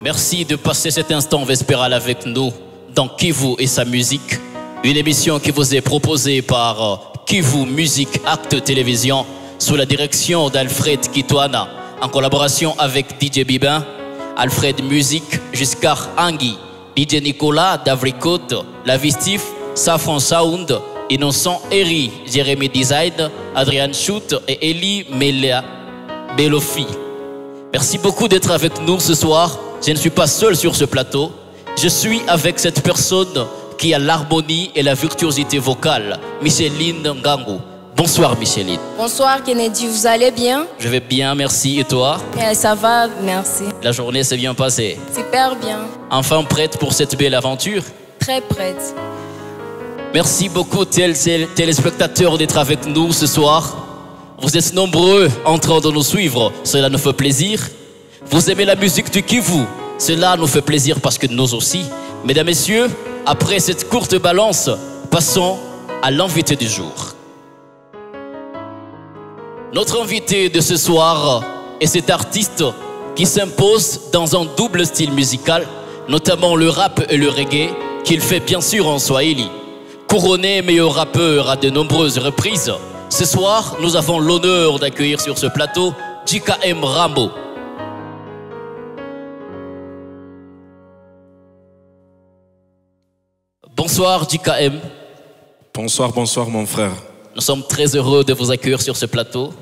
Merci de passer cet instant vespéral avec nous dans Kivu et sa musique, une émission qui vous est proposée par Kivu Musique Acte Télévision sous la direction d'Alfred Kitwana en collaboration avec DJ Bibin, Alfred Musique, Giscard Angui, DJ Nicolas Davricot, Lavistif, Safran Sound, Innocent Eri, Jérémy Design, Adrian Shoot et Eli Melia Belofi. Merci beaucoup d'être avec nous ce soir. Je ne suis pas seul sur ce plateau. Je suis avec cette personne qui a l'harmonie et la virtuosité vocale, Micheline Ngangou. Bonsoir Micheline. Bonsoir Kennedy, vous allez bien? Je vais bien, merci. Et toi? Ça va, merci. La journée s'est bien passée? Super bien. Enfin prête pour cette belle aventure? Très prête. Merci beaucoup téléspectateurs d'être avec nous ce soir. Vous êtes nombreux en train de nous suivre, cela nous fait plaisir. Vous aimez la musique du Kivu, cela nous fait plaisir parce que nous aussi. Mesdames, Messieurs, après cette courte balance, passons à l'invité du jour. Notre invité de ce soir est cet artiste qui s'impose dans un double style musical, notamment le rap et le reggae, qu'il fait bien sûr en Swahili. Couronné meilleur rappeur à de nombreuses reprises, ce soir, nous avons l'honneur d'accueillir sur ce plateau JKM Rambo. Bonsoir JKM. Bonsoir, bonsoir mon frère. Nous sommes très heureux de vous accueillir sur ce plateau.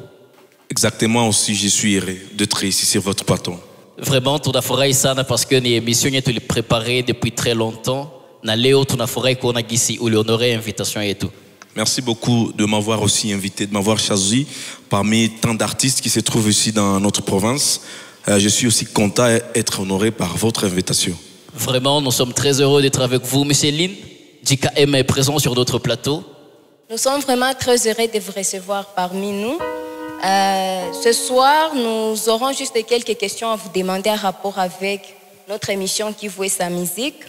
Exactement aussi, je suis heureux d'être ici sur votre plateau. Vraiment, tunafurahi sana parce que ni émission yetu est préparée depuis très longtemps. Na leo tunafurahi kuona gisi ulionoré invitation yetu. Merci beaucoup de m'avoir aussi invité, de m'avoir choisi parmi tant d'artistes qui se trouvent ici dans notre province. Je suis aussi content d'être honoré par votre invitation. Vraiment, nous sommes très heureux d'être avec vous. Micheline, JKM est présent sur notre plateau. Nous sommes vraiment très heureux de vous recevoir parmi nous. Ce soir, nous aurons juste quelques questions à vous demander en rapport avec notre émission Kivu et sa musique.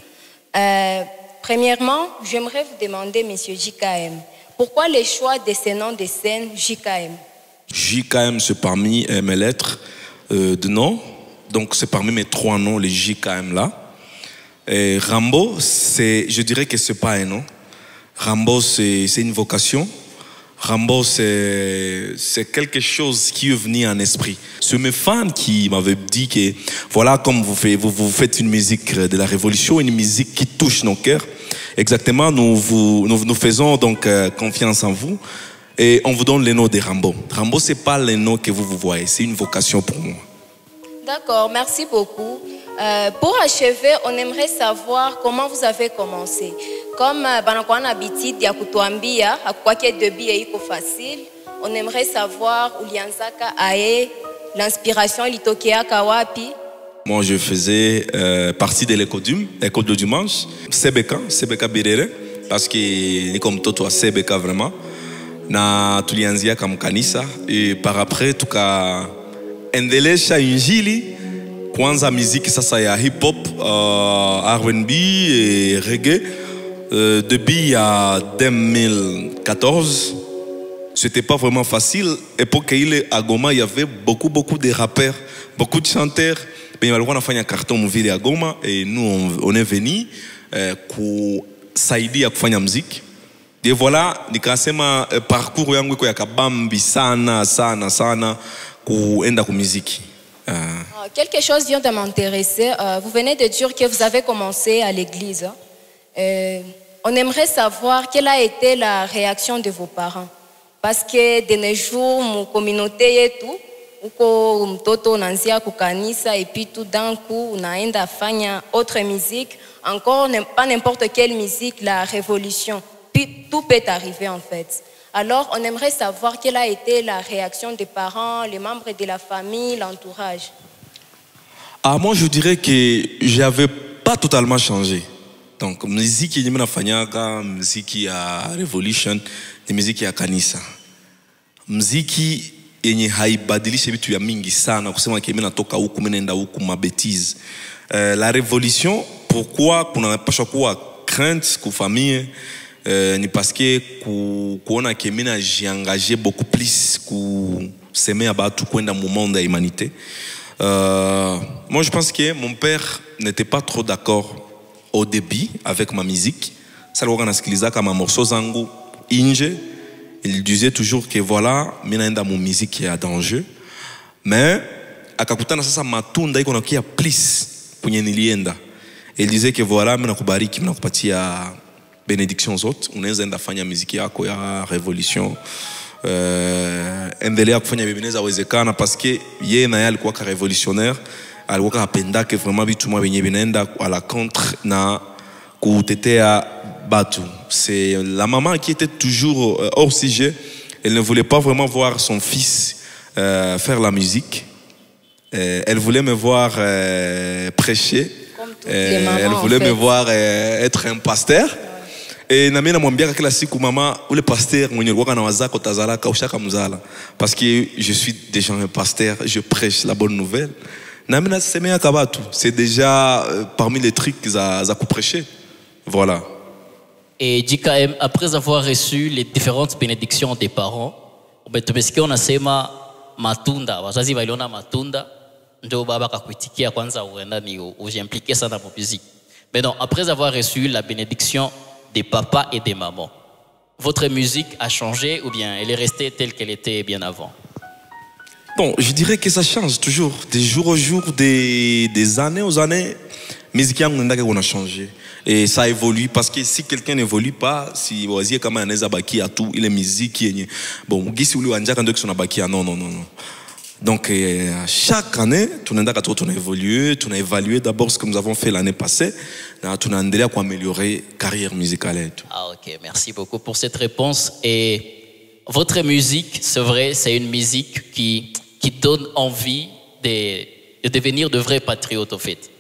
Premièrement, j'aimerais vous demander, monsieur JKM, pourquoi le choix de ce nom de scène JKM? JKM, c'est parmi mes lettres de nom. Donc, c'est parmi mes 3 noms, les JKM là. Et Rambo, je dirais que ce n'est pas un nom. Rambo, c'est une vocation. Rambo, c'est quelque chose qui est venu en esprit. C'est mes fans qui m'avaient dit que voilà, comme vous faites une musique de la révolution, une musique qui touche nos cœurs. Exactement, nous faisons donc confiance en vous et on vous donne le nom de Rambo. Rambo, ce n'est pas le nom que vous voyez, c'est une vocation pour moi. D'accord, merci beaucoup. Pour achever, on aimerait savoir comment vous avez commencé. Comme banakuwa na habitude ya kutuambia hakukwake debut iko facile, on aimerait savoir ulianzaka aye, l'inspiration ilitokeaka wapi? Moi, je faisais partie de l'école de dimanche, CBK Birere, parce que ni comme toto a CBK vraiment. Na tulianzia kama kanisa et par après tuka endelesha injili. Kwanza muziki sasa ya hip-hop, R&B et reggae. Depuis 2014, c'était pas vraiment facile. Époque à Goma, il y avait beaucoup de rappeurs, beaucoup de chanteurs. Mais on a fait un carton mobile à Goma et nous on est venu pour s'aider à faire la musique. Et voilà, nikasema parcours yangu kwa kabambi sana kuenda ku musique. Quelque chose vient de m'intéresser. Vous venez de dire que vous avez commencé à l'église. On aimerait savoir quelle a été la réaction de vos parents. Parce que de nos jours, mon communauté et tout, uko mtoto unaanzia kukanisa et puis tout d'un coup, unaenda fanya autre musique. Encore pas n'importe quelle musique, la révolution. Puis tout peut arriver en fait. Alors, on aimerait savoir quelle a été la réaction des parents, les membres de la famille, l'entourage. Moi, je dirais que je n'avais pas totalement changé. Donc, musique yenye nafanyaka, musique ya revolution, ni musique ya kanisa. Muziki yenye haibadilishe vitu ya mingi sana, kusema que mimi natoka huku mimi naenda huku mabetize. La révolution, pourquoi kuna pasha kuwa crainte ku famille? Ni parce que kuona que mimi najiengager beaucoup plus ku semer abatu kwenda mu monde ya humanité. Moi, je pense que mon père n'était pas trop d'accord au début avec ma musique. Ça le nasikiliza kama morceau zangu inje. Il disait toujours que voilà, mina enda mon musique est en danger. Mais akakutana sasa matunda iko nakia please kwenye nilienda. Il disait que voilà, mina kubariki, mina kupatia bénédiction zote, unaweza enda fanya muziki yako ya revolution. Endelea kufanya bibeneza wezekana parce que yeye na yeye alikuwa ka révolutionnaire, alikuwa apenda que vraiment vitu mwa benye binaenda à la contre na kutetea batu. C'est la maman qui était toujours hors sujet. Elle ne voulait pas vraiment voir son fils faire la musique. Elle voulait me voir prêcher. Elle voulait me voir être un pasteur. Et na mimi namwambia kila siku mama ule pasteur mwenye alikuwa na wazako tazalaka ushaka mzala parce que je suis déjà un pasteur, je prêche la bonne nouvelle. Na mimi nasemea kabatu, c'est déjà parmi les trucs za kuprêcher. Voilà. Et JKM, après avoir reçu les différentes bénédictions des parents, tumesikia unasema matunda, wazazi waliona matunda ndio baba akakuitikia kwanza uenda ni ujiimpliquer sana dans la musique. Mais non, après avoir reçu la bénédiction des papas et des mamans, votre musique a changé ou bien elle est restée telle qu'elle était bien avant? Bon, je dirais que ça change toujours, des jours au jour, des années aux années. Musique on a changé et ça évolue parce que si quelqu'un n'évolue pas, si vous voyez comment on est baki à tout, il est musique qui est bon, gisi uli wanja quand on a baki non. Donc chaque année, on a évolué, on a évalué d'abord ce que nous avons fait l'année passée, on a endelea pour améliorer carrière musicale. Ah ok, merci beaucoup pour cette réponse. Et votre musique, c'est vrai, c'est une musique qui donne envie de devenir de vrais patriotes au fait.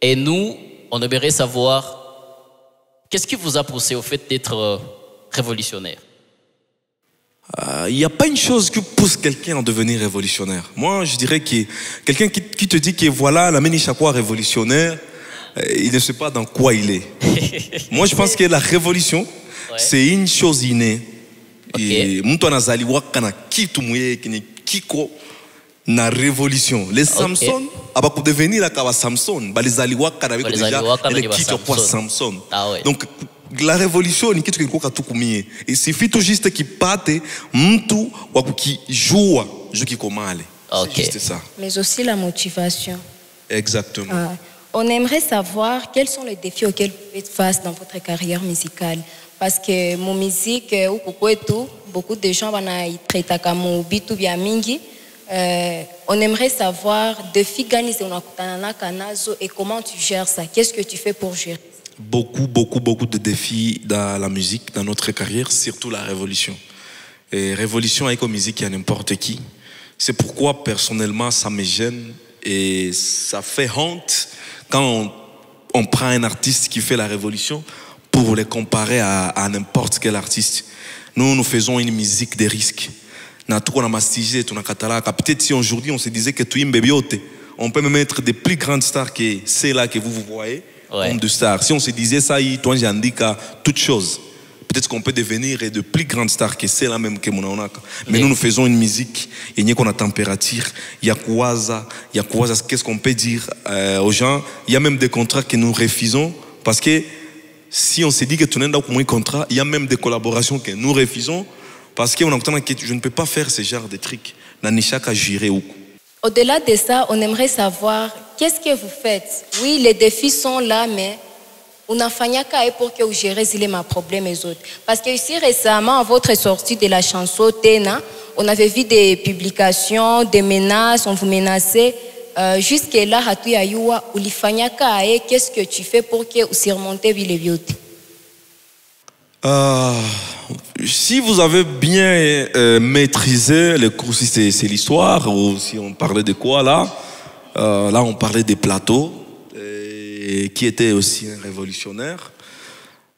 Et nous, on aimerait savoir qu'est-ce qui vous a poussé au fait d'être révolutionnaire? Il n'y a pas une chose qui pousse quelqu'un à devenir révolutionnaire. Moi, je dirais que quelqu'un qui te dit que voilà, la meni chaque fois révolutionnaire, il ne sait pas dans quoi il est. Moi, je pense que la révolution, c'est une chose innée. Et mtu anazaliwa kana kitu mwe kiko na révolution. Les Samson, pour devenir la kawa Samson, balizaliwa kana biko déjà le kitu kwa Samson. Donc la révolution ni kitu kilikuwa katukumie. Il suffit tout juste kipate mtu wa kukijua juu kiko male. C'est juste ça. Mais aussi la motivation. Exactement. On aimerait savoir quels sont les défis auxquels vous faites face dans votre carrière musicale. Parce que mon musique, beaucoup de gens vont traiter comme bitu bia mingi. On aimerait savoir défis gagner et comment tu gères ça. Qu'est-ce que tu fais pour gérer? Beaucoup de défis dans la musique, dans notre carrière, surtout la révolution. Et révolution avec la musique, il y a n'importe qui. C'est pourquoi personnellement ça me gêne et ça fait honte quand on prend un artiste qui fait la révolution pour les comparer à n'importe quel artiste. Nous faisons une musique de risque. Peut-être si aujourd'hui on se disait que tu es bébiote, on peut même mettre des plus grandes stars que celles-là que vous voyez comme de stars. Si on se disait ça, toi j'ai indiqué toutes choses. Peut-être qu'on peut devenir de plus grandes stars que celles-là même que mon. Mais nous faisons une musique, il y a qu'on a température, il y a quoi, qu'est-ce qu'on peut dire aux gens. Il y a même des contrats que nous refusons parce que si on se dit que tu n'as pas un contrat, il y a même des collaborations que nous refusons parce qu'on a que je ne peux pas faire ce genre de trucs. Au-delà de ça, on aimerait savoir qu'est-ce que vous faites. Oui, les défis sont là, mais on a fait pour que vous gérez les problèmes et autres. Parce que ici récemment, à votre sortie de la chanson Tena, on avait vu des publications, des menaces, on vous menaçait. Jusque-là, qu'est-ce que tu fais pour que vous surmontez les beautés? Si vous avez bien maîtrisé le cours, si c'est l'histoire, ou si on parlait de quoi là, là on parlait des plateaux, qui étaient aussi un révolutionnaire.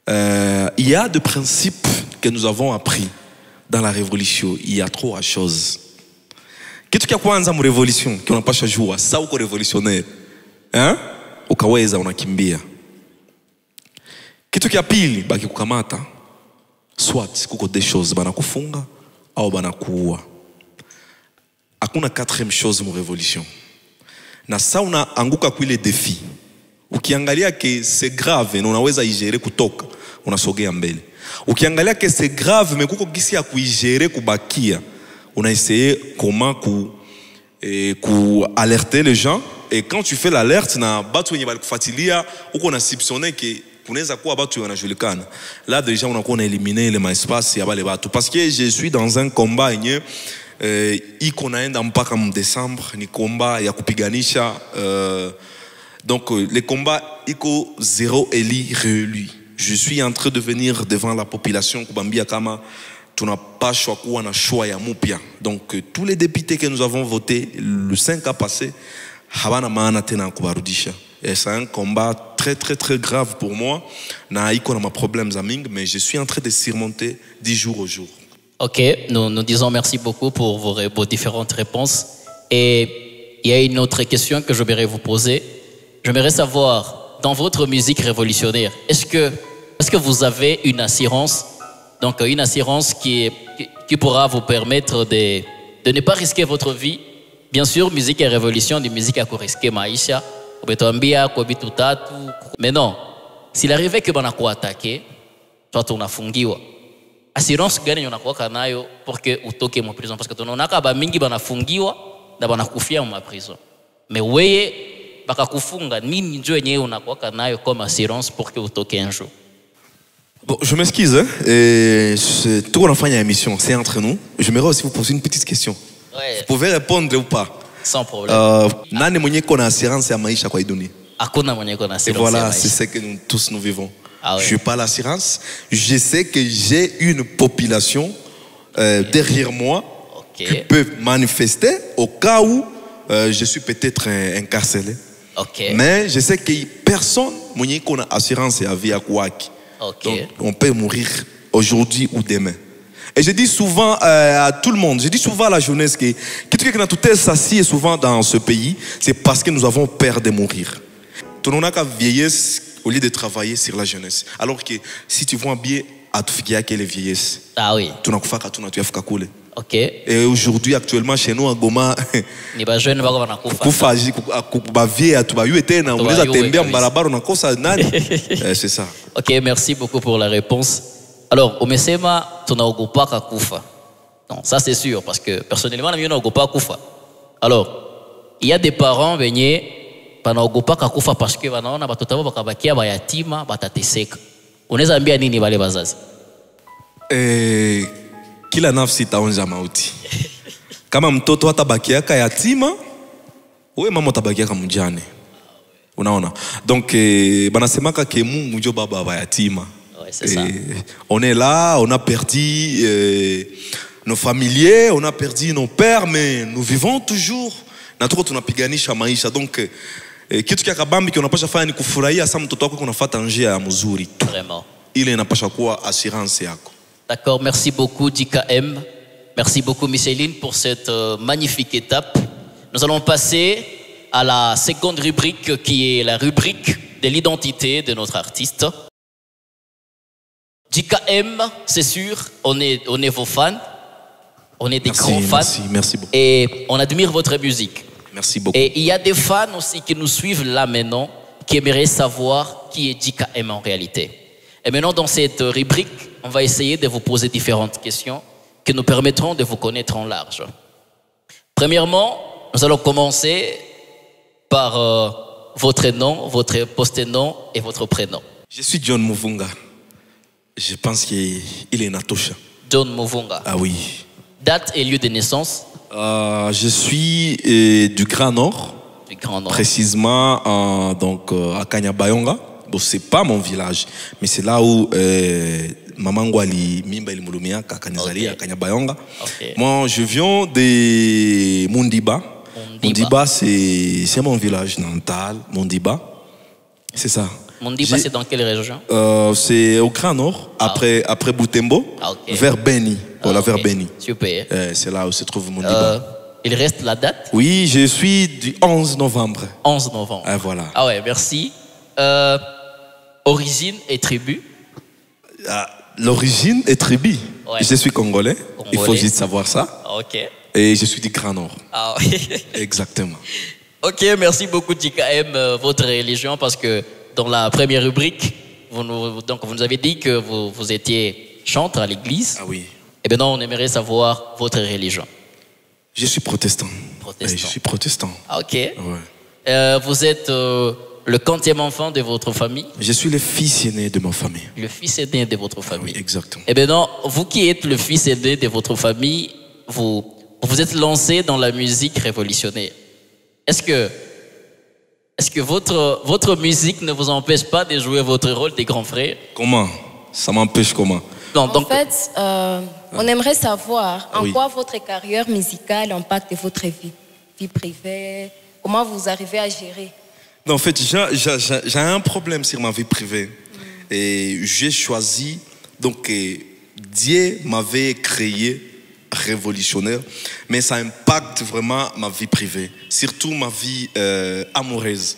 Il y a des principes que nous avons appris dans la révolution. Il y a trois choses. Kitu kia kwanza mu revolution ki unapasha jua sa uko revolutionnaire ukaweza unakimbia. Kitu kia pili baki kukamata soit kuko des choses banakufunga au banakuua. Hakuna quatrième chose mu revolution. na saa unaanguka kwa ile defi, ukiangalia ke c'est grave na unaweza igere kutoka, unasogea mbele. Ukiangalia ke c'est grave mais kuko gisi ya kuigere kubakia, unaessayer comment alerter les gens. Et quand tu fais l'alerte na batu wenye balikufuatilia uko na soupçonner que kunaweza kuwa batu wanajulikana, là déjà on a éliminé le espace ya bale batu, parce que je suis dans un combat yenye iko naenda mpaka décembre, ni combat ya kupiganisha donc les combats iko zéro éli réélu. Je suis en train de venir devant la population kubambia kama tunapashwa kuwa na choix ya mupya. Donc tous les députés que nous avons votés le 5 a passé habana maana tena kubarudisha. Et c'est un combat très très très grave pour moi. Na iko na ma problèmes aming, mais je suis en train de surmonter 10 jours au jour. Ok, nous disons merci beaucoup pour vos différentes réponses. Et il y a une autre question que j'aimerais vous poser. J'aimerais savoir, dans votre musique révolutionnaire, est-ce que vous avez une assurance, donc une assurance qui pourra vous permettre de ne pas risquer votre vie? Bien sûr, musique et révolution, de musique à risquer maisha, mais non, s'il arrivait que banako attaqué, toi tu unafungiwa. Assurance gani unakuwa nayo pour que utoke mu prison, parce que tunaonaka ba mingi banafungiwa na banakufia mu prison. Mais weye bakakufunga nini njo yenyewe unakuwa nayo comme assurance pour que utoke un jour? Bon, je m'excuse, hein, et tout on a fait une émission, c'est entre nous. J'aimerais aussi vous poser une petite question. Ouais. Vous pouvez répondre ou pas? Sans problème. Nani mwenye kona assurance ya maisha kwa iduni? Hakuna mwenye kona assurance. Et voilà, c'est ce que nous tous nous vivons. Ah ouais. Je n'ai pas l'assurance. Je sais que j'ai une population derrière moi qui peut manifester au cas où je suis peut-être incarcéré. Okay. Mais je sais que personne mwenye kona assurance ya vie à kwaki. Okay. Donc, on peut mourir aujourd'hui ou demain. Et je dis souvent à tout le monde, je dis souvent à la jeunesse que tout ce qui s'assied souvent dans ce pays, c'est parce que nous avons peur de mourir. Tout le monde a vieillesse au lieu de travailler sur la jeunesse. Alors que si tu vois bien, à tout ce qui est vieillesse. Ah oui. Tu n'as pas fait couler. Ok. Et aujourd'hui, actuellement, chez nous, à Goma, ni ba jeune bako banakufa. Kufa ba vie à tuba yuete na unaweza tembea mbarabara unakosa nani? C'est ça. Ok, merci beaucoup pour la réponse. Alors, umesema tunaogopaka kufa. Non, ça c'est sûr parce que personnellement mimi naogopa kufa. Alors, il y a des parents benye banaogopaka kufa parce que wanaona batoto babo bakabakia bayatima batateseka. Unaweza ambia nini wale wazazi? Kila nafsi itaonja mauti. Kama mtoto atabakiaka yatima, wewe mama utabakiaka mjane. Unaona? Donc banasemaka ke Mungu ndio baba wa yatima. Ouais, c'est ça. On est là, on a perdu nos familiers, on a perdu nos pères, mais nous vivons toujours. Na tuko tunapiganisha maisha. Donc kitu kia kabambi ki unapasha fanya ni kufurahia sa mtoto wako kunafuata njia ya mzuri tu. Vraiment. Ile inapasha kuwa assurance yako. D'accord, merci beaucoup DKM. Merci beaucoup Micheline pour cette magnifique étape. Nous allons passer à la seconde rubrique qui est la rubrique de l'identité de notre artiste. DKM, c'est sûr, on est vos fans. On est des grands fans. Merci beaucoup. Et on admire votre musique. Merci beaucoup. Et il y a des fans aussi qui nous suivent là maintenant, qui aimeraient savoir qui est DKM en réalité. Et maintenant, dans cette rubrique, on va essayer de vous poser différentes questions qui nous permettront de vous connaître en large. Premièrement, nous allons commencer par votre nom, votre post-nom et votre prénom. Je suis John Muvunga. Je pense qu'il est Natosha. John Muvunga. Ah oui. Date et lieu de naissance? Je suis du Grand Nord. Du Grand Nord. Précisément donc, à Kanyabayonga. Bon, c'est pas mon village, mais c'est là où maman Ngwali Mimba il Mulumia Kanizali à Kanyabayonga. Moi, je viens de Mundiba. Mundiba, c'est mon village natal. Mundiba, c'est ça. Mundiba, c'est dans quelle région? C'est au Grand Nord, après Butembo, vers Beni. Voilà, vers Beni. Super. C'est là où se trouve Mundiba. Il reste la date? Oui, je suis du 11 novembre. 11 novembre. Voilà. Ah ouais, merci. Origine et tribu? L'origine est tribu. Ouais. Je suis congolais. Il faut juste savoir ça. Ok. Et je suis du Grand Nord. Ah oui. Exactement. Ok, merci beaucoup TKM, votre religion, parce que dans la première rubrique, vous nous avez dit que vous étiez chanteur à l'église. Ah oui. Et maintenant, on aimerait savoir votre religion. Je suis protestant. Protestant. Oui, je suis protestant. Ah, ok. Ouais. Vous êtes le quantième enfant de votre famille? Je suis le fils aîné de ma famille. Le fils aîné de votre famille. Oui, exactement. Et maintenant, vous qui êtes le fils aîné de votre famille, vous êtes lancé dans la musique révolutionnaire. Est-ce que votre musique ne vous empêche pas de jouer votre rôle des grands frères? Comment? Ça m'empêche comment? Non, En fait, on aimerait savoir en Oui. quoi votre carrière musicale impacte votre vie privée, comment vous arrivez à gérer. Non, en fait, j'ai un problème sur ma vie privée. Et j'ai choisi, donc Dieu m'avait créé révolutionnaire, mais ça impacte vraiment ma vie privée, surtout ma vie amoureuse.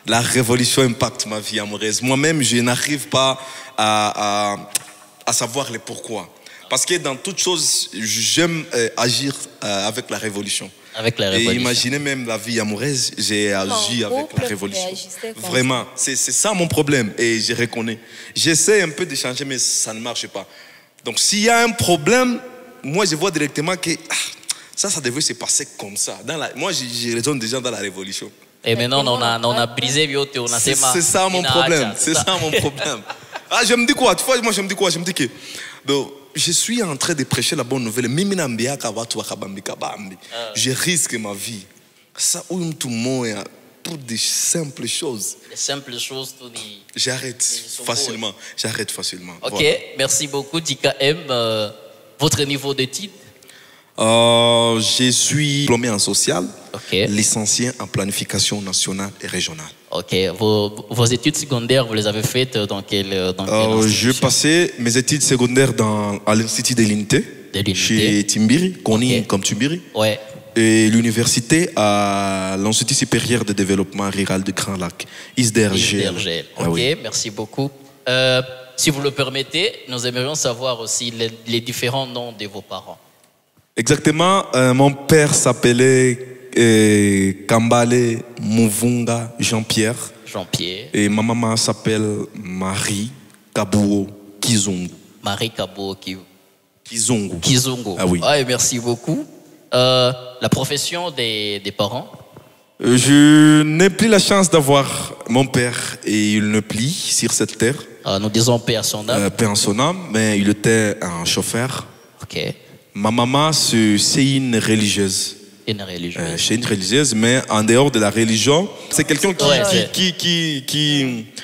La révolution impacte ma vie amoureuse. Moi-même, je n'arrive pas à savoir le pourquoi. Parce que dans toute chose, j'aime agir avec la révolution. Avec la révolution. Et imaginez même la vie amoureuse, j'ai agi avec la révolution. Vraiment, c'est ça mon problème et je reconnais. J'essaie un peu de changer, mais ça ne marche pas. Donc s'il y a un problème, moi je vois directement que ça devait se passer comme ça. Moi je raisonne déjà dans la révolution. Et maintenant on a brisé, on a c'est ça mon problème. C'est ça mon problème. Ah, je me dis quoi? Tu vois, moi je me dis quoi? Je me dis que donc, je suis en train de prêcher la bonne nouvelle. Je risque ma vie. Ça tout le monde pour des simples choses. Les simples choses, tout dit. J'arrête facilement. J'arrête facilement. Ok, voilà. Merci beaucoup TKM. Votre niveau d'études? Je suis diplômé en social, licencié en planification nationale et régionale. Ok, vos études secondaires, vous les avez faites dans quelle J'ai passé mes études secondaires à l'Institut de l'Unité, chez Timbiri, connu comme Timbiri. Ouais. Et l'université à l'Institut supérieur de développement rural de Grand Lac, ISDRGL. Ok, merci beaucoup. Si vous le permettez, nous aimerions savoir aussi les différents noms de vos parents. Exactement, mon père s'appelait Kambale Muvunga Jean-Pierre. Jean-Pierre. Et ma maman s'appelle Marie Kabuo Kizungu. Marie Kabuo Kizungu. Kizungu. Ah oui. Ouais, merci beaucoup. La profession des parents? Je n'ai plus la chance d'avoir mon père et il ne plie sur cette terre. Nous disons paix à son âme. Paix à son âme, mais il était un chauffeur. Ok. Ma maman, c'est une religieuse. Une religieuse. C'est une religieuse, mais en dehors de la religion, c'est quelqu'un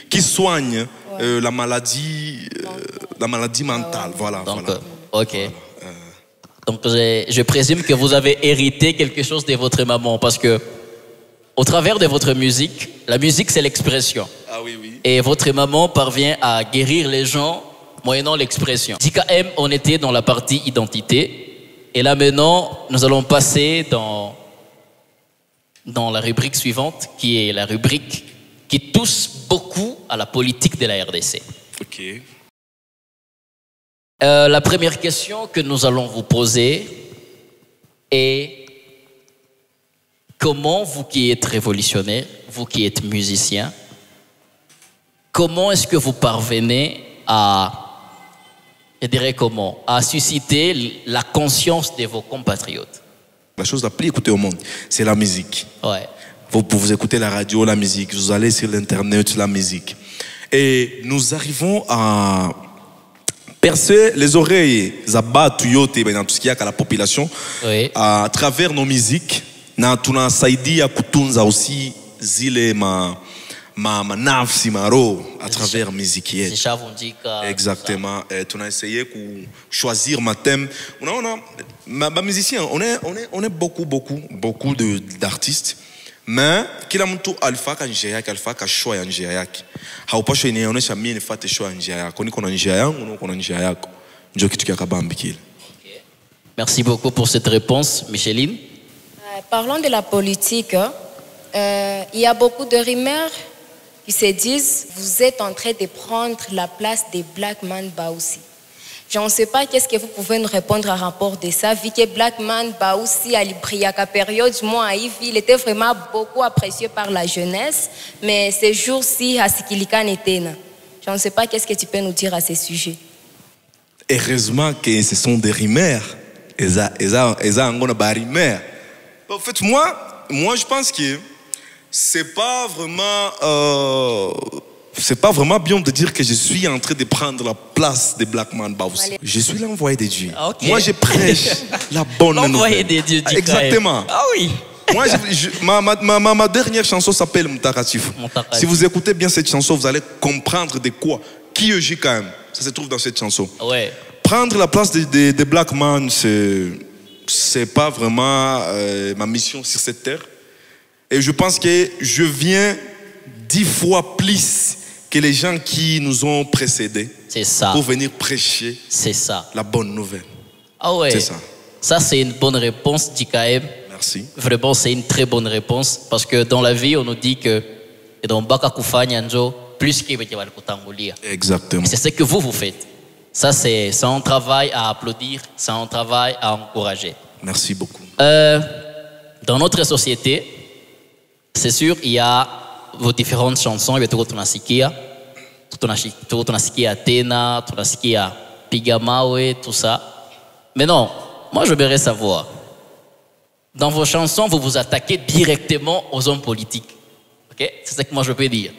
qui soigne la maladie mentale. Voilà. Donc, voilà. ok. Donc, je présume que vous avez hérité quelque chose de votre maman, parce que au travers de votre musique, la musique c'est l'expression. Ah oui, oui. Et votre maman parvient à guérir les gens moyennant l'expression. TKM, on était dans la partie identité. Et là maintenant, nous allons passer dans la rubrique suivante, qui est la rubrique qui touche beaucoup à la politique de la RDC. Ok. La première question que nous allons vous poser est: comment vous qui êtes révolutionnaire, vous qui êtes musicien, comment est-ce que vous parvenez à susciter la conscience de vos compatriotes? La chose la plus écoutée au monde, c'est la musique. Ouais. Vous écoutez la radio, la musique, vous allez sur l'internet, la musique. Et nous arrivons à percer les oreilles, dans tout ce qu'il y a à la population, oui, à travers nos musiques. Tuna saidia kutunza aussi zile nafsi maro à travers musique yetu. Exactement. Tuna essayé de choisir ma thème. Ma musicien, on est beaucoup d'artistes. Mais kila mtu alifaka njia yake, alifaka show ya njia yake. Haupaswi inaonyesha mimi nifuate show ya njia yako. Niko na njia yangu, niko na njia yako. Ndio kitu kia kabambi kile. Merci beaucoup pour cette réponse, Micheline. Parlons de la politique. Il y a beaucoup de rumeurs qui se disent vous êtes en train de prendre la place des Black Mamba aussi. Je ne sais pas qu'est-ce que vous pouvez nous répondre à rapport de ça, vu que Blackman, bah aussi à la période, moi, il était vraiment beaucoup apprécié par la jeunesse, mais ces jours-ci, à ce qu'il y a été. Je ne sais pas qu'est-ce que tu peux nous dire à ce sujet. Heureusement que ce sont des rimeurs. Ils ont des rimeurs. En fait, moi, je pense que c'est pas vraiment bien de dire que je suis en train de prendre la place de Blackman Baus. Je suis l'envoyé de Dieu. Okay. Moi, je prêche la bonne nouvelle. L'envoyé de Dieu. Exactement. Ah oui. Moi, ma dernière chanson s'appelle Mutakatif. Si vous écoutez bien cette chanson, vous allez comprendre de quoi. Qui est JKM. Ça se trouve dans cette chanson. Ouais. Prendre la place de Blackman, c'est pas vraiment ma mission sur cette terre. Et je pense que je viens 10 fois plus que les gens qui nous ont précédés. C'est ça. Pour venir prêcher. C'est ça. La bonne nouvelle. Ah ouais. C'est ça. Ça, c'est une bonne réponse, JKM. Merci. Vraiment, c'est une très bonne réponse. Parce que dans la vie, on nous dit que dans Baka Kufanya Njo, plus qu'il y a. Exactement. C'est ce que vous faites. Ça, c'est un travail à applaudir, c'est un travail à encourager. Merci beaucoup. Dans notre société, c'est sûr, il y a vos différentes chansons. Il y a tout Tonasikia, Athéna, Tonasikia Pigamawe, tout ça. Mais non, moi, je voudrais savoir. Dans vos chansons, vous vous attaquez directement aux hommes politiques. Okay? C'est ça que moi, je peux dire.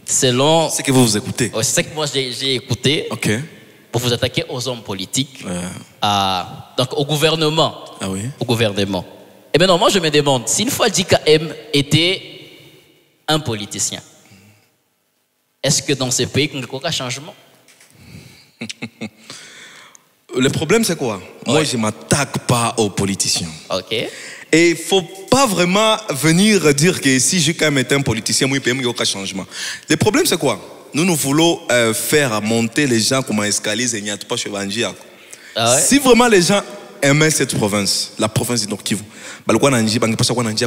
Selon... C'est ce que vous écoutez. C'est ça que moi, j'ai écouté. Ok. Pour vous attaquer aux hommes politiques, donc au gouvernement. Ah oui. Au gouvernement. Et maintenant, moi je me demande, si une fois JKM était un politicien, est-ce que dans ce pays, il y a un changement? Le problème, c'est quoi? Moi, je ne m'attaque pas aux politiciens. Ok. Et il ne faut pas vraiment venir dire que si JKM est un politicien, il n'y a aucun changement. Le problème, c'est quoi? Nous voulons faire monter les gens comme un escalier et il n'y a pas chez Banjia. Si vraiment les gens aimaient cette province, la province du Nord Kivu, ils vont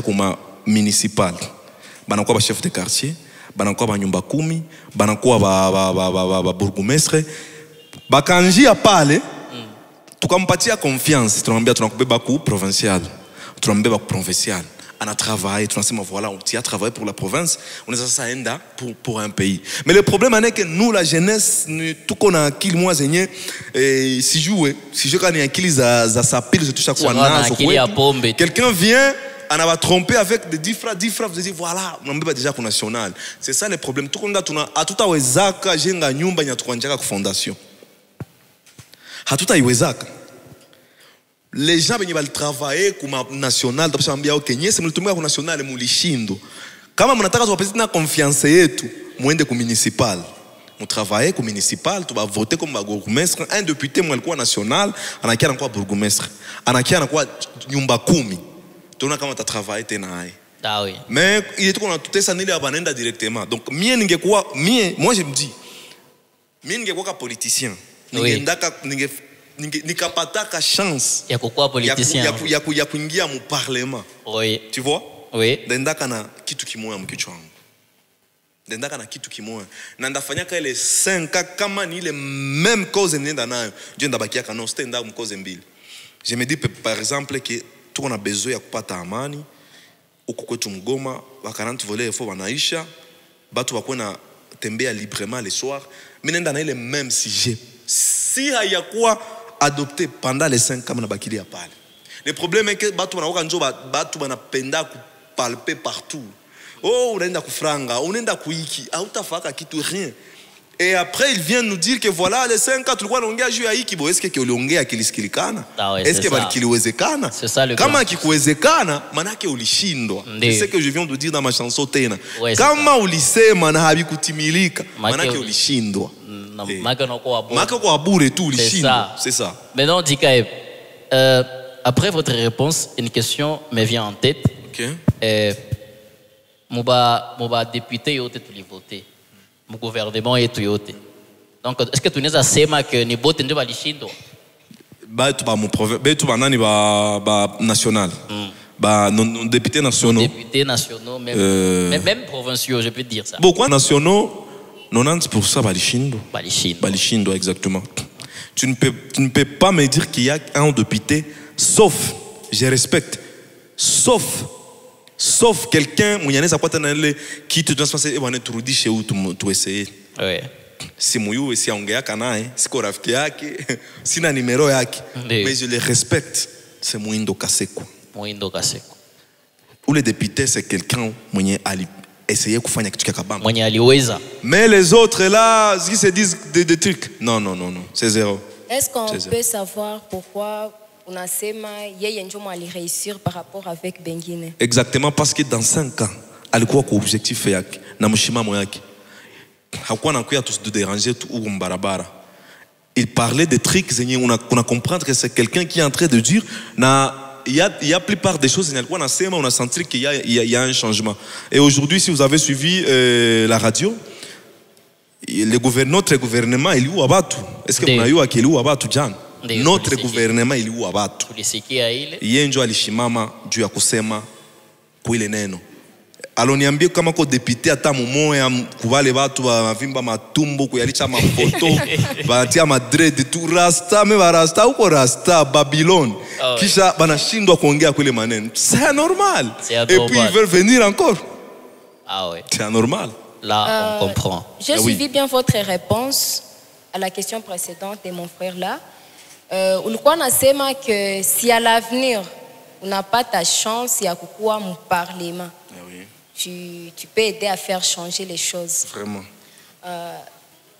comme municipal, comme chef de quartier, comme nyumba kumi, comme bourgmestre. Bakanji a parlé, tu as empathie confiance, tu as provincial, tu as provincial. On a travaillé, voilà, on a travaillé pour la province, on est ça pour un pays. Mais le problème est que nous, la jeunesse, tout qu'on a acquis, moi, si je connais acquis ça pile, tout chaque fois, quelqu'un vient, on va tromper avec des 10 francs, vous dites, voilà, on n'a déjà pour national. C'est ça le problème. Tout qu'on a, à tout à Wezaka, j'ai une nyumba, il y a tout un fondation. À tout à Wezaka. Les gens qui vont travailler comme national, c'est le national mulishindo. Kama mnataka tuwapate na confiance yetu, muende ku municipal. Mu travailler ku municipal, tu vas voter comme bourgmestre, un député moi alikuwa national, anakia anakuwa bourgmestre. Anakia anakuwa nyumba kumi. Tunaona kama travailler tena hai. Ah oui. Mais il est qu'on a tout ça nile abanenda directement. Donc moi je me dis ningekuwa politicien. Ningeendaka nikapataka chance ya kukuwa politicien ya kuingia mu parlement. Oui. Tu vois? Oui. Ndendaka na kitu kimoya mkichwa wangu. Ndendaka na kitu kimoya. Na ndafanyaka ile 5 kama ni ile même cause nenda nayo. Ndio ndabakia kana stenda mu cause mbili. Je me dis par exemple que tuko na besoin ya kupata amani. Uko kwetu Mgoma, wa 40 volets faut wanaisha. Batu bakona tembea librement le soir. Mimi nenda na ile même sujet. Si hayakuwa adopté pendant les 5 ans na bakili ya pale. Le problème est que batu wanaoka njo batu wanapenda kupalper partout. Oh, unaenda kufranga, unaenda kuiki, hautafaka kitu rien. Et après il vient nous dire que voilà les 5 ans tulikuwa naongea juu ya hiki bo, est-ce que uliongea kilisikilikana? Est-ce que balikiliwezekana? Kama kikuwezekana manake ulishindwa. C'est ce que je viens de dire dans ma chanson tena. Kama ulisema na habikutimilika manake ulishindwa. Maka kwa bure tout ulishindwa. C'est ça. Maintenant Dikae, après votre réponse, une question me vient en tête. OK. Moba député yote tulivoter. Mon gouvernement est tout yote. Donc est-ce que tu nous as sema que ni bote ndio balishindwa? Ba tu ba mon province, ba tu ba nani ba national. Ba non députés nationaux. Députés nationaux même provinciaux, je peux dire ça. Pourquoi nationaux 90% balishindwa. Balishindwa. Balishindwa exactement. Tu ne peux pas me dire qu'il y a un député, sauf, je respecte, sauf quelqu'un, qui te doit se passer, et tu dis chez où tu essayes. Oui. Si muyu si aongea kanae si ko rafiki yake sina numero yake mais je le respecte. C'est Muindo Kaseko. Muindo Kaseko. Ou le député c'est quelqu'un mwenye ali essayer kufanya kitu kabambe. Mwenye aliweza. Mais les autres là qui se disent des trucs non, c'est zéro. Est-ce qu'on peut savoir pourquoi unasema yeye ndio aliréussir par rapport avec Bengine? Exactement, parce que dans 5 ans alikuwa kwa objectif yake na mshimamo yake. Hakuwa nakuya tous de déranger tout ou mbarabara. Il parlait des trucs on a comprendre que c'est quelqu'un qui est en train de dire il y a plupart des choses on a senti qu'il y a un changement. Et aujourd'hui, si vous avez suivi la radio, notre gouvernement il est où Abatu? Est-ce que vous avez vu qu'il est où Abatu Jan? Notre gouvernement il est où Abatu? Yeye ndio alishimama juu ya kusema kuile neno. Aloniambia kama ko député ata mumoya kuvale watu wavimba matumbo kuyalicha mafoto batia madred tu rasta me barasta uko rasta Babylone kisha banashindwa kuongea kule maneno. C'est normal. Et puis ils veulent venir encore. Ah ouais. C'est anormal. Là on comprend. J'ai suivi bien votre réponse à la question précédente de mon frère là. Ulikuwa nasema que si à l'avenir on n'a pas ta chance ya kukua mu parlement. Tu peux aider à faire changer les choses. Vraiment.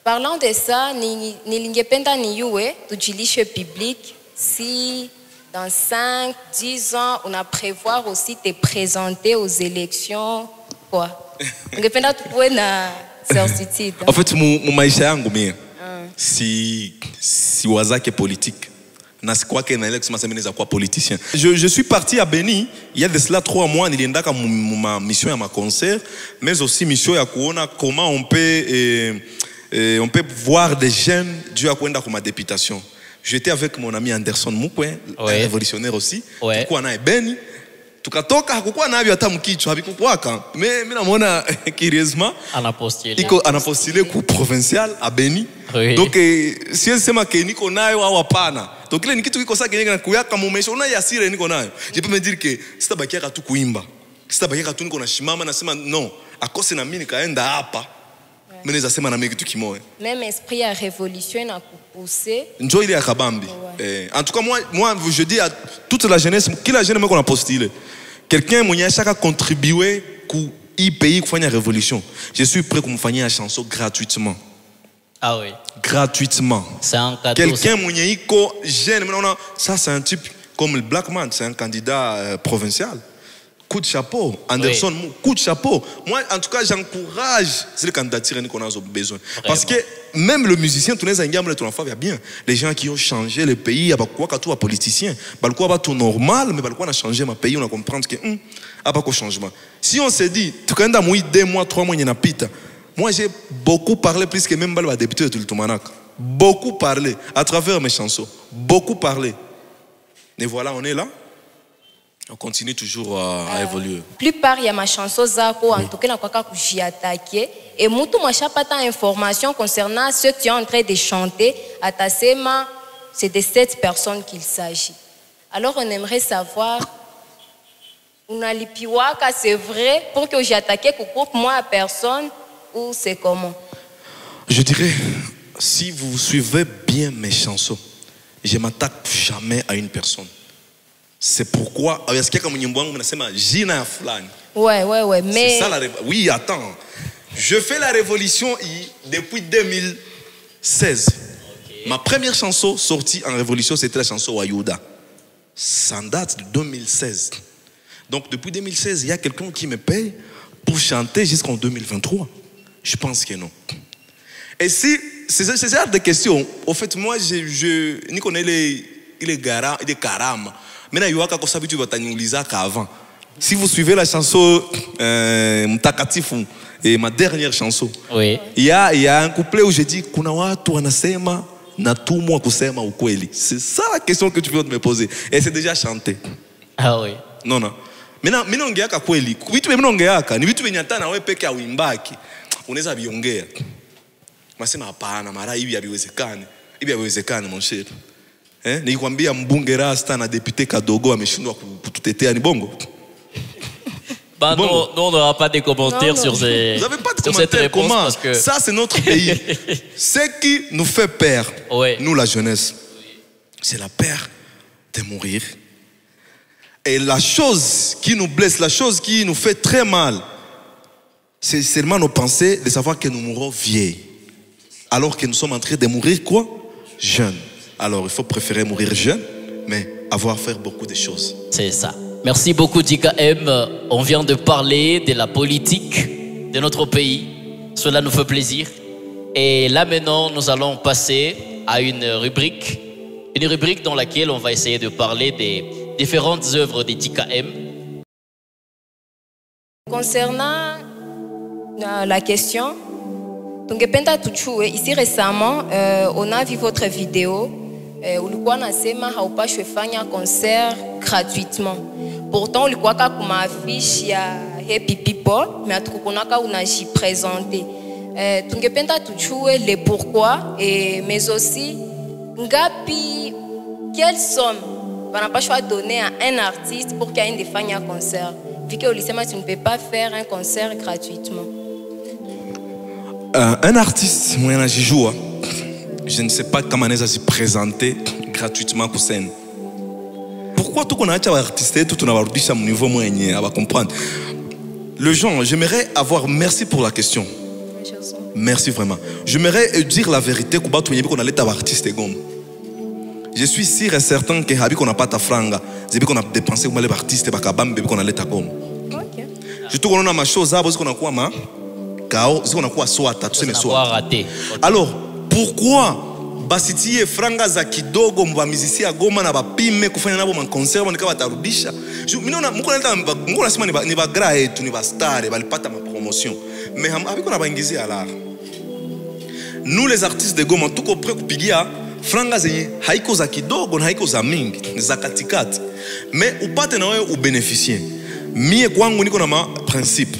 Parlant de ça, nilingependa niyue tujilishe public si dans 5-10 ans on a prévoir aussi de te présenter aux élections quoi. Ningependa tuwe na certitude. En fait mu maisha yangu mimi si wazake politique. Politicien. Je suis parti à Beni, il y a de cela 3 mois, nilienda ka ma mission à ma concert, mais aussi mission ya kuona comment on peut voir des jeunes dû à kuenda comme ma députation. J'étais avec mon ami Anderson Mukwe, révolutionnaire aussi. Pourquoi na Beni? Tukatoka hakukuwa navyo hata mkichwa habikukwaka. Mais mimi namuona curieusement anapostulé ku provincial à Beni. Oui. Donc si je sema que niko nayo au hapana. Donc ile ni kitu kiko sasa kenye kuyaka mumesha una yasire niko nayo. Je peux me dire que sitabakia tu kuimba. Sitabakia tu niko na shimama nasema non. Akose na mimi nikaenda hapa. Mimi naweza sema na mimi kitu kimoja. Même esprit à révolution na kupousser. Njoo ile ya kabambi. En tout cas moi je dis à toute la jeunesse kila jeune qu'on a postulé. Quelqu'un mwenye a contribué ku i pays kufanya révolution. Je suis prêt pour me faire une chanson gratuitement. Ah oui. Gratuitement. C'est un cadeau. Quelqu'un mwenye iko jeune maintenant ça c'est un type comme le Blackman, c'est un candidat provincial. Coup de chapeau, Anderson, oui. Coup de chapeau. Moi, en tout cas, j'encourage ces candidatures qu'on a besoin. Vraiment. Parce que même le musicien, tout les engagements, tout l'enfant va bien. Les gens qui ont changé le pays, il y a pas quoi qu'à tout politicien. Pas quoi tout normal, mais pas quoi on a changé ma pays, on a comprendre que a pas quoi changement. Si on se dit, tu quand même 2 mois, 3 mois, il y en a pita. Moi, j'ai beaucoup parlé plus que même le député de tout le Toumanac. Beaucoup parlé à travers mes chansons. Beaucoup parlé. Et voilà, on est là. On continue toujours à évoluer. Plupart ya ma chanson zako en tout cas na kwaka kujiattaquer et mutu mwashapata information concernant ceux qui sont en train de chanter atasema c'est de 7 personnes qu'il s'agit. Alors on aimerait savoir unalipiwaka c'est vrai pour que j'attaque ku groupe moi à personne ou c'est comment? Je dirais si vous suivez bien mes chansons, je m'attaque jamais à une personne. C'est pourquoi yasikia kama nyimbo yangu nasema jina ya fulani. Ouais, mais c'est ça la oui, attends. Je fais la révolution depuis 2016. Okay. Ma première chanson sortie en révolution c'était la chanson Wayuda. Ça date de 2016. Donc depuis 2016, il y a quelqu'un qui me paye pour chanter jusqu'en 2023. Je pense que non. Et si c'est ce genre de questions, au fait moi je ni connais les karama. Maintenant, il y a quelque chose que avant. Si vous suivez la chanson Mtakatifu, et ma dernière chanson, oui. Il y a un couplet où je dis kuna watu wanasema natumwa kusema ukweli. C'est ça la question que tu veux me poser. Et c'est déjà chanté. Ah oui. Non. Maintenant, mimi naongeaka kweli. Vitu mimi naongeaka ni vitu venye hata na wewe peke uimbaki. Unaweza biongea. Masema hapana, mara hivi haviwezekani. Ibi haiwezekani mon cher. Nikwambia mbunge Rasta na député Kadogo ameshindwa kututetea ni bongo. Bah non, nous on n'aura pas de commentaires sur ces. Vous n'avez pas de sur cette commentaires, réponse comment parce que ça c'est notre pays. Ce qui nous fait peur, ouais. nous la jeunesse, c'est la peur de mourir. Et la chose qui nous blesse, la chose qui nous fait très mal, c'est seulement nos pensées de savoir que nous mourrons vieilles. Alors que nous sommes en train de mourir quoi? Jeunes. Alors il faut préférer mourir jeune, mais avoir fait beaucoup de choses. C'est ça. Merci beaucoup DKM. On vient de parler de la politique de notre pays. Cela nous fait plaisir. Et là maintenant, nous allons passer à une rubrique dans laquelle on va essayer de parler des différentes œuvres de DKM. Concernant la question, tungependa tujue, ici récemment, on a vu votre vidéo. Ulikuwa nasema haupashwe fanya concert gratuitement. Pourtant ulikuwa kuma affiche ya Happy People, mais atukukunaka unajipresenter. Tungependa tujue le pourquoi et mais aussi ngapi quelle somme wanapashwa donner à un artiste pour qu'il aille faire un concert. Vu que ulisema tu ne peux pas faire un concert gratuitement. Un artiste mwenye anajijua, je ne sais pas comment anaweza se présenter gratuitement kwa scène. Pourquoi tout qu'on a acha artiste tout tunawarudisha mu niveau mwenye aba comprendre. Le gens, j'aimerais avoir merci pour la question. Merci vraiment. J'aimerais dire la vérité pour batu wenye qu'on allait avoir artiste gom. Je suis sûr et certain que habi qu'on a pas ta franga, c'est qu'on a dépensé pour les artistes bakabam bébé qu'on allait ta gom. OK. Je tout qu'on a ma chose abo qu'on a quoi ma Kao, on a quoi soit tu sais mais soit. Alors, pourquoi basitie franga za kidogo mwa musicien Goma na bapime kufanya nabo man concert wanakaa watarudisha. Mimi naona mko nasema ni ba gra yetu ni ba star balipata ma promotion. Mais avec on a baingizia là. Nous les artistes de Goma tuko prêt kupigia franga zenye haiko za kidogo na haiko za mingi, ni za katikati. Mais upate na wewe ubénéficier. Mie kwangu niko na ma principe.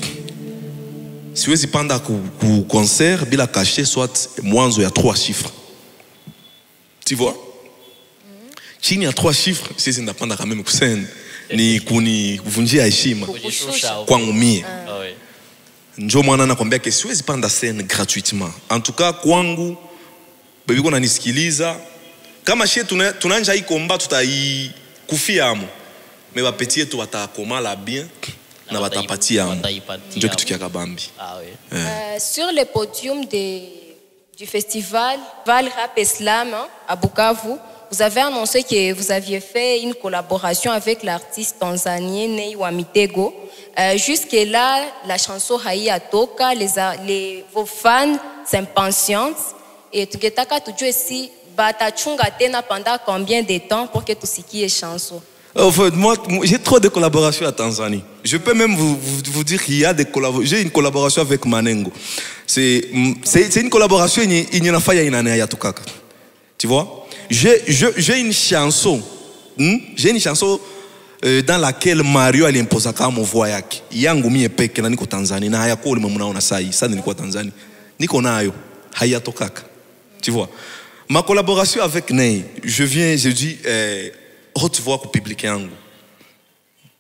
Siwezi panda ku concert bila cacher soit mwanzo ya 3 chiffres. Tu vois? Chini ya 3 chiffres, sisi ndapanda quand même kuseni ni kunivunjia heshima kwangu mie. Njo mwana nakwambia ke siwezi panda scène gratuitement. En tout cas kwangu bebi kona nisikiliza kama shie tunanja hii komba tutaikufia amo. Mais ba petit yetu watakomala bien. Na batapatia ndio kitu kia kabambi. Ah oui. Sur le podium du festival Val Rap Islam à Bukavu, vous avez annoncé que vous aviez fait une collaboration avec l'artiste tanzanien Nay Wamitego. Jusque-là, la chanson Haïa Toka, vos fans s'impatientent. Et tu as si batachunga tena pendant combien de temps pour que tu sikies chanson? En fait, moi, j'ai trop de collaborations à Tanzanie. Je peux même vous dire qu'il y a des collaborations. J'ai une collaboration avec Manengo. C'est une collaboration, il n'y en a pas à Tukaka. Tu vois? J'ai une chanson. J'ai une chanson dans laquelle Mario alimpose kama voix yake. Yangu mie peke na niko Tanzania na hayako ule mnaona sai. Sasa nilikuwa Tanzania. Niko nayo hayatokaka. Tu vois? Ma collaboration avec Ney, je dis haute voix pour public yangu.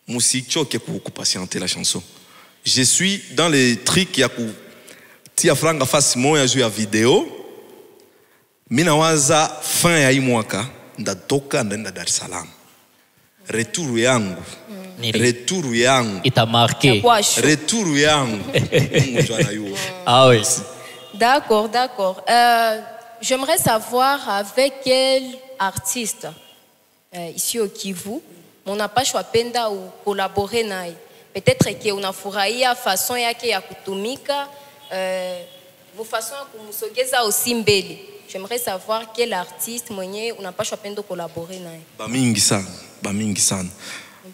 Musique choke pour patienter la chanson. Je suis dans les trucs ya ku tia franga fasi moya juu ya video. Mina waza fin ya hii mwaka ndatoka ndaenda Dar es Salaam. Retour yangu. Retour yangu. Il t'a marqué. Retour yangu. Ah oui. D'accord. J'aimerais savoir avec quel artiste ici au Kivu, on n'a pas choisi ou collaborer naye. Peut-être que on a furahia façon yake ya kutumika, vos façons ya kumusogeza aussi mbele. J'aimerais savoir quel artiste mwenye on n'a pas choisi de collaborer naye. Ba mingi sana.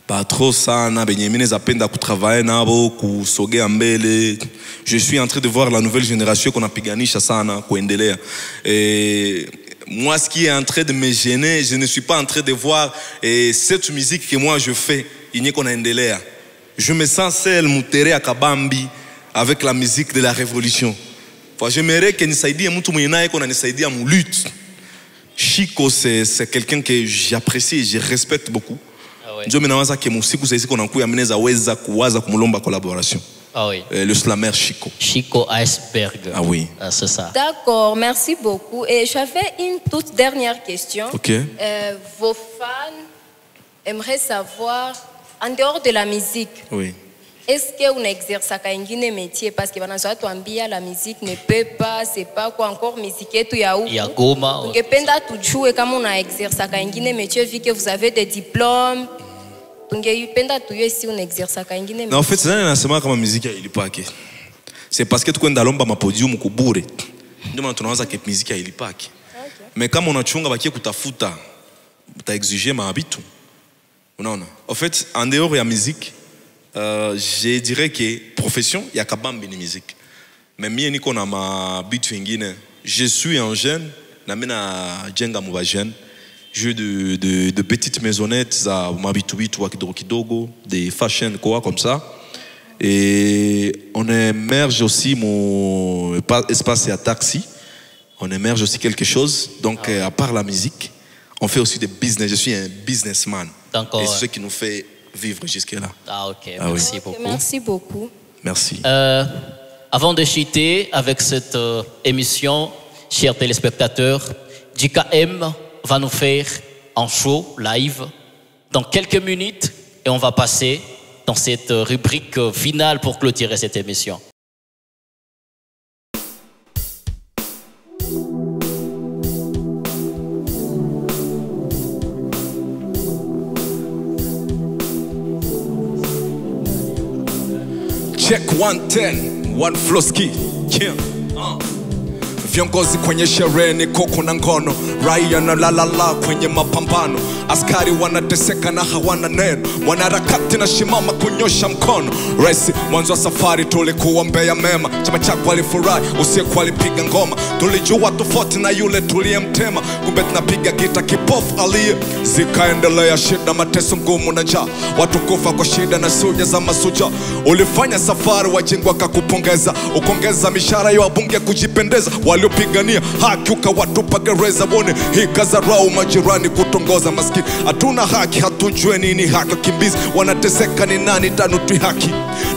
Pas trop sana, benye mine zapenda kutravailler nabo kusogea mbele. Je suis en train de voir la nouvelle génération qu'on a piganisha sana kuendelea. Moi, ce qui est en train de me gêner, je ne suis pas en train de voir cette musique que moi je fais. Il n'y a qu'on a endelea. Je me sens seul, moutere à Kabambi, avec la musique de la révolution. J'aimerais que nisaidie mtu mwenye naye qu'on a nisaidie mu lutte. Chico, c'est quelqu'un que j'apprécie et je respecte beaucoup. Ndio minawaza ke musiku sasa iko nakuya mineza weza kuwaza kumulomba collaboration. Ah oui. Le slammer Chico. Chico Iceberg. Ah oui. Ah, c'est ça. D'accord, merci beaucoup. Et j'avais une toute dernière question. Ok. Vos fans aimeraient savoir, en dehors de la musique, oui. Est-ce que vous exercez un métier? Parce que la musique ne peut pas, c'est pas quoi encore musique tout ya ou. Il y a Goma. Donc penda tu jouer comme on a exercé un métier vu que vous avez des diplômes. Donc penda tu si on exerce un métier. Non, en fait, c'est un enseignement comme musique il pas que. C'est parce que tu kwenda lomba mapodium kubure. Ndio maana tunaanza que musique il pas que. Mais comme on a chunga bakie kutafuta, ta exiger mabitu. Unaona. En fait, en dehors de la musique, je dirais que profession, il y a kabambi ni musique. Mais mie niko na mabitu ingine. Je suis un jeune, na mina jenga muba jeune. Jeu de petites maisonnettes, za mabitu bitu wa kidogo kidogo, des fashion quoi comme ça. Et on émerge aussi mon espace à taxi. On émerge aussi quelque chose. Donc à part la musique, on fait aussi des business. Je suis un businessman. Et c'est ce qui nous fait vivre jusque-là. Ah ok, merci beaucoup. Merci beaucoup. Merci. Avant de chuter avec cette émission, chers téléspectateurs, JKM va nous faire un show live dans quelques minutes et on va passer dans cette rubrique finale pour clôturer cette émission. Check 110, one Flosky. Yeah. Viongozi kwenye sherehe ni koko na ngono, raia na lalala kwenye mapambano, askari wanateseka na hawana neno, wanaharakati na shimama kunyosha mkono. Resi mwanzo wa safari tulikuwa Mbeya mema, chama chako alifurahi usiku alipiga ngoma, tulijua tofauti na yule tuliyemtema, kumbe tunapiga gita kipofu aliye. Zikaendelea shida, mateso, ngumu na njaa, watu kufa kwa shida na suja za masuja. Ulifanya safari wajingu wakakupongeza, ukongeza mishahara ya wabunge kujipendeza, waliopigania haki ukawatupa gereza. Wone hii kazarau majirani kutongoza maskini, hatuna haki, hatujue nini haki. Kimbizi wanateseka, ni nani tanuti haki?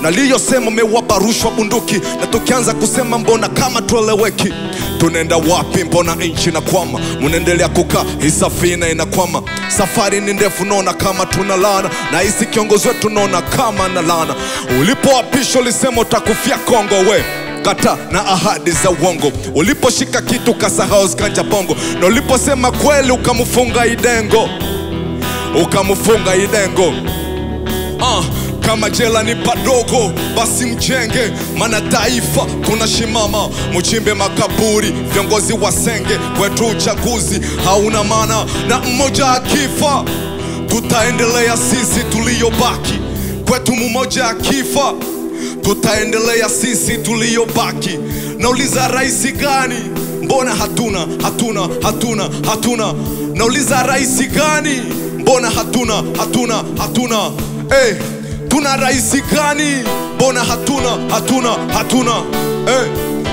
Na liyo sema mewapa rushwa bunduki, na tukianza kusema mbona kama tueleweki. Tunaenda wapi? Mbona nchi na kwama? Munaendelea kukaa, hii safina inakwama. Safari ni ndefu, naona kama tunalana, na hisi kiongozi wetu naona kama nalana. Ulipoapishwa ulisema utakufia Kongo, we kata na ahadi za uongo. Uliposhika kitu kasahau skanja bongo, na uliposema kweli ukamufunga Idengo. Ukamufunga Idengo. Kama jela ni padogo, basi mjenge, mana taifa kuna shimama. Mchimbe makaburi, viongozi wasenge, kwetu uchaguzi hauna maana, na mmoja akifa tutaendelea sisi tuliyobaki. Kwetu mmoja akifa tutaendelea sisi tuliyobaki. Nauliza rais gani? Mbona hatuna. Nauliza rais gani? Mbona hatuna. Tuna rais gani? Mbona hatuna.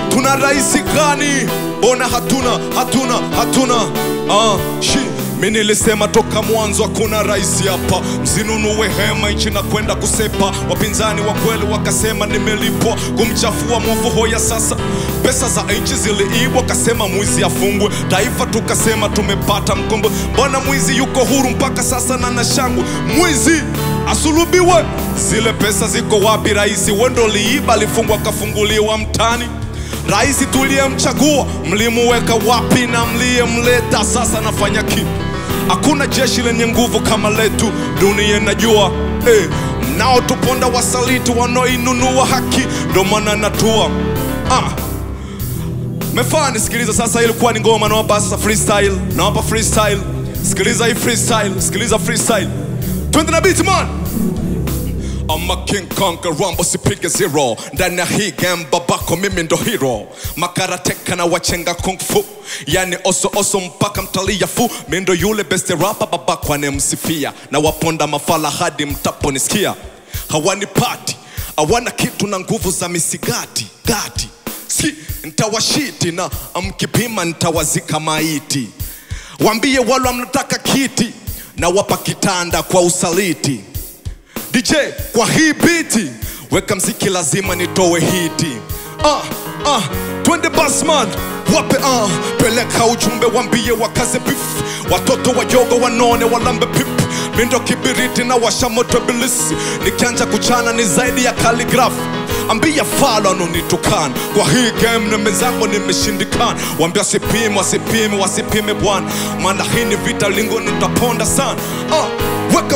Tuna rais gani? Mbona hatuna. Mimi nilisema toka mwanzo hakuna rais hapa. Msinunue hema nchi na kwenda kusepa. Wapinzani wa kweli wakasema nimelipwa kumchafua mwovu hoya. Sasa pesa za nchi ziliibwa, kasema mwizi afungwe. Taifa tukasema tumepata mkombo. Mbona mwizi yuko huru mpaka sasa na nashangwe? Mwizi asulubiwe. Zile pesa ziko wapi? Rais wendo liiba, alifungwa kafunguliwa mtani. Rais tuliyemchagua mlimuweka wapi? Na mliyemleta sasa nafanya kipi? Hakuna jeshi lenye nguvu kama letu, dunia inajua. Mnao tuponda wasaliti wanaoinunua haki, ndo maana natua. Mefani sikiliza sasa, ilikuwa ni ngoma na wapa sasa freestyle. Na wapa freestyle. Sikiliza hii freestyle, sikiliza freestyle. Twende na beat man. I'm a king conquer rumble sipige zero. Ndani ya hii game babako mimi ndo hero. Makarateka na wachenga kung fu, yani oso mpaka mtalia fu. Mimi ndo yule best rapper babako anemsifia, na waponda mafala hadi mtaponisikia. Hawanipati, hawana kitu na nguvu za misigati si ntawashiti, na mkipima ntawazika maiti. Wambie wale mnataka kiti na wapa kitanda kwa usaliti. DJ kwa hii biti weka mziki lazima nitowe hiti. Twende Basman wape peleka ujumbe wambie wakaze beef. Watoto wa yogo wanone walambe pip. Mindo kibiriti na washa moto bilisi. Nikianja kuchana ni zaidi ya calligraph. Ambia falo anonitukana. Kwa hii game na mezango nimeshindikana. Wambia wasipime bwana. Maana hii ni vita lingo nitaponda sana.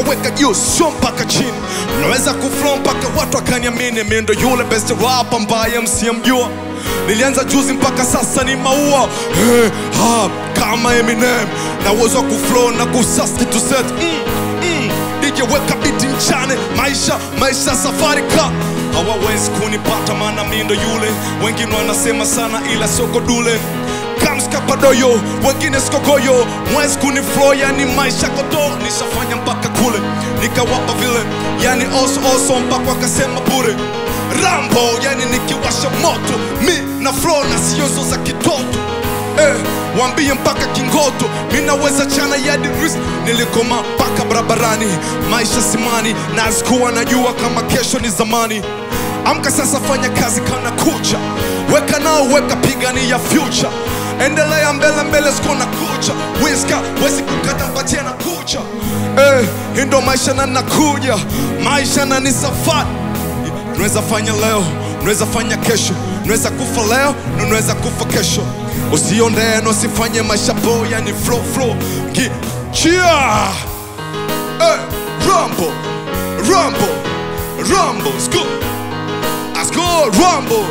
Weka juu sio mpaka chini. Naweza kuflow mpaka watu wakaniamini. Mindo yule best rap ambaye msiyemjua. Nilianza juzi mpaka sasa ni maua. Kama Eminem. Na uwezo kuflow na kusasti to set. DJ weka biti mchane. Maisha safari ka. Hawawezi kunipata maana mindo yule. Wengine wanasema sana ila soko dule. Kamska padoyo, wengine skokoyo. Mwezi kuniflow yani maisha koto. Nishafanya mpaka kule, nikawapa vile. Yani oso mpaka wakasema bure. Rambo yani nikiwasha moto. Mi na flow na siozo za kitoto. Wambie mpaka kingoto. Minaweza chana yadi wrist. Nilikoma mpaka barabarani. Maisha simani na sikuwa najua kama kesho ni zamani. Amka sasa fanya kazi kana kucha. Weka nao weka pigani ya future. Endelea mbele sikuna kucha. Whiska wezi kukata mpatia na kucha. Hindo maisha na nakuja. Maisha na ni safari. Nweza fanya leo, nweza fanya kesho. Nweza kufa leo, nweza kufa kesho. Usiondee no sifanye maisha boya ni flow. Cheer. Rambo, school. Rambo.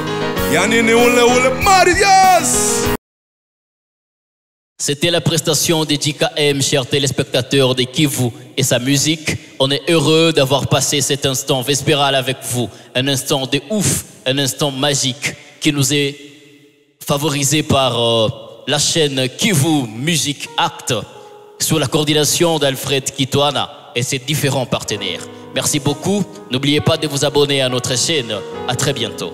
Yani ni ule Marius. C'était la prestation des JKM, chers téléspectateurs de Kivu et sa musique. On est heureux d'avoir passé cet instant vespéral avec vous. Un instant de ouf, un instant magique qui nous est favorisé par la chaîne Kivu Music Act sous la coordination d'Alfred Kitwana et ses différents partenaires. Merci beaucoup. N'oubliez pas de vous abonner à notre chaîne. À très bientôt.